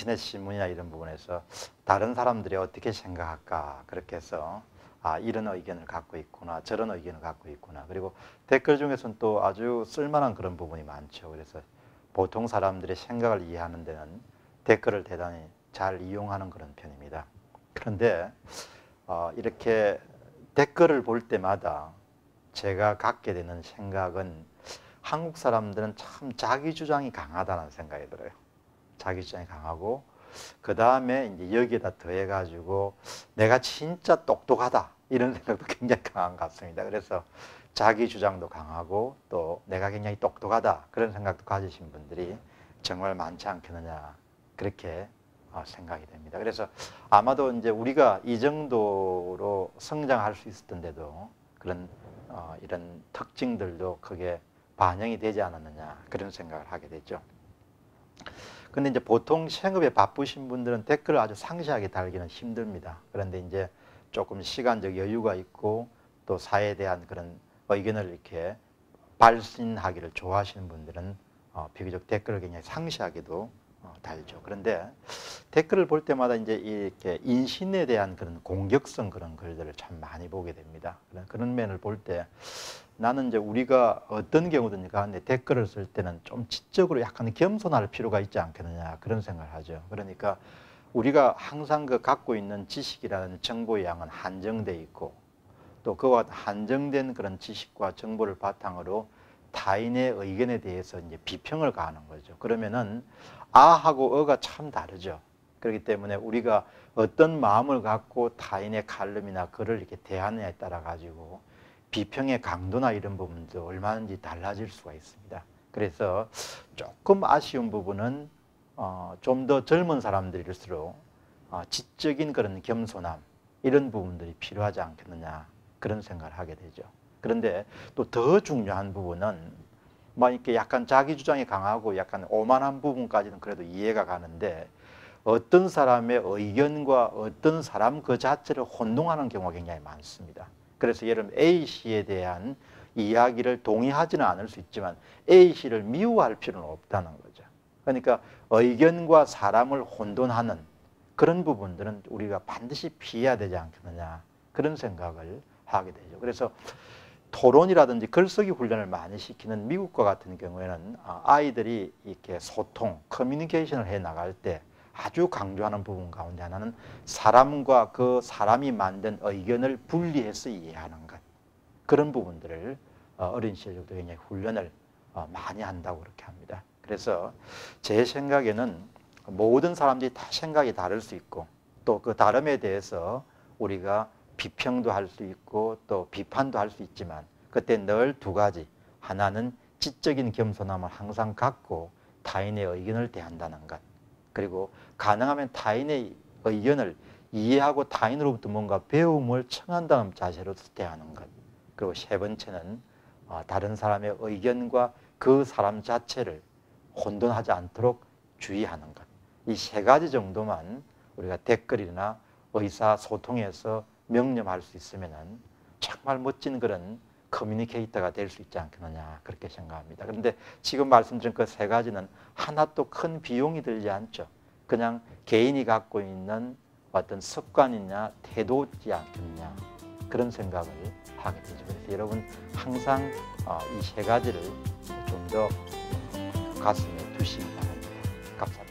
인터넷 신문이나 이런 부분에서 다른 사람들이 어떻게 생각할까 그렇게 해서 이런 의견을 갖고 있구나, 저런 의견을 갖고 있구나. 그리고 댓글 중에서는 또 아주 쓸만한 그런 부분이 많죠. 그래서 보통 사람들의 생각을 이해하는 데는 댓글을 대단히 잘 이용하는 그런 편입니다. 그런데 이렇게 댓글을 볼 때마다 제가 갖게 되는 생각은 한국 사람들은 참 자기 주장이 강하다는 생각이 들어요. 자기 주장이 강하고 그 다음에 이제 여기에다 더해가지고 내가 진짜 똑똑하다 이런 생각도 굉장히 강한 것 같습니다. 그래서 자기 주장도 강하고 또 내가 굉장히 똑똑하다 그런 생각도 가지신 분들이 정말 많지 않겠느냐 그렇게 생각이 됩니다. 그래서 아마도 이제 우리가 이 정도로 성장할 수 있었던데도 그런 이런 특징들도 크게 반영이 되지 않았느냐 그런 생각을 하게 되죠. 근데 이제 보통 생업에 바쁘신 분들은 댓글을 아주 상세하게 달기는 힘듭니다. 그런데 이제 조금 시간적 여유가 있고 또 사회에 대한 그런 의견을 이렇게 발신하기를 좋아하시는 분들은 비교적 댓글을 굉장히 상세하게도 달죠. 그런데 댓글을 볼 때마다 이제 이렇게 인신에 대한 그런 공격성 그런 글들을 참 많이 보게 됩니다. 그런 면을 볼 때 나는 이제 우리가 어떤 경우든지 간에 댓글을 쓸 때는 좀 지적으로 약간 겸손할 필요가 있지 않겠느냐 그런 생각을 하죠. 그러니까 우리가 항상 그 갖고 있는 지식이라는 정보의 양은 한정돼 있고 또 그와 한정된 그런 지식과 정보를 바탕으로 타인의 의견에 대해서 이제 비평을 가하는 거죠. 그러면은 아하고 어가 참 다르죠. 그렇기 때문에 우리가 어떤 마음을 갖고 타인의 칼럼이나 글을 이렇게 대하느냐에 따라 가지고 비평의 강도나 이런 부분도 얼마든지 달라질 수가 있습니다. 그래서 조금 아쉬운 부분은 좀 더 젊은 사람들일수록 지적인 그런 겸손함 이런 부분들이 필요하지 않겠느냐 그런 생각을 하게 되죠. 그런데 또 더 중요한 부분은 막 이렇게 약간 자기 주장이 강하고 약간 오만한 부분까지는 그래도 이해가 가는데 어떤 사람의 의견과 어떤 사람 그 자체를 혼동하는 경우가 굉장히 많습니다. 그래서 예를 들면 A씨에 대한 이야기를 동의하지는 않을 수 있지만 A씨를 미워할 필요는 없다는 거죠. 그러니까 의견과 사람을 혼돈하는 그런 부분들은 우리가 반드시 피해야 되지 않겠느냐 그런 생각을 하게 되죠. 그래서 토론이라든지 글쓰기 훈련을 많이 시키는 미국과 같은 경우에는 아이들이 이렇게 소통, 커뮤니케이션을 해 나갈 때 아주 강조하는 부분 가운데 하나는 사람과 그 사람이 만든 의견을 분리해서 이해하는 것. 그런 부분들을 어린 시절부터 굉장히 훈련을 많이 한다고 그렇게 합니다. 그래서 제 생각에는 모든 사람들이 다 생각이 다를 수 있고 또 그 다름에 대해서 우리가 비평도 할 수 있고 또 비판도 할 수 있지만 그때 늘 두 가지. 하나는 지적인 겸손함을 항상 갖고 타인의 의견을 대한다는 것. 그리고 가능하면 타인의 의견을 이해하고 타인으로부터 뭔가 배움을 청한다는 자세로 대하는 것. 그리고 세 번째는 다른 사람의 의견과 그 사람 자체를 혼돈하지 않도록 주의하는 것. 이 세 가지 정도만 우리가 댓글이나 의사소통에서 명념할 수 있으면 정말 멋진 그런 커뮤니케이터가 될 수 있지 않겠느냐 그렇게 생각합니다. 그런데 지금 말씀드린 그 세 가지는 하나도 큰 비용이 들지 않죠. 그냥 개인이 갖고 있는 어떤 습관이냐 태도지 않겠느냐 그런 생각을 하게 되죠. 그래서 여러분 항상 이 세 가지를 좀 더 가슴에 두시기 바랍니다. 감사합니다.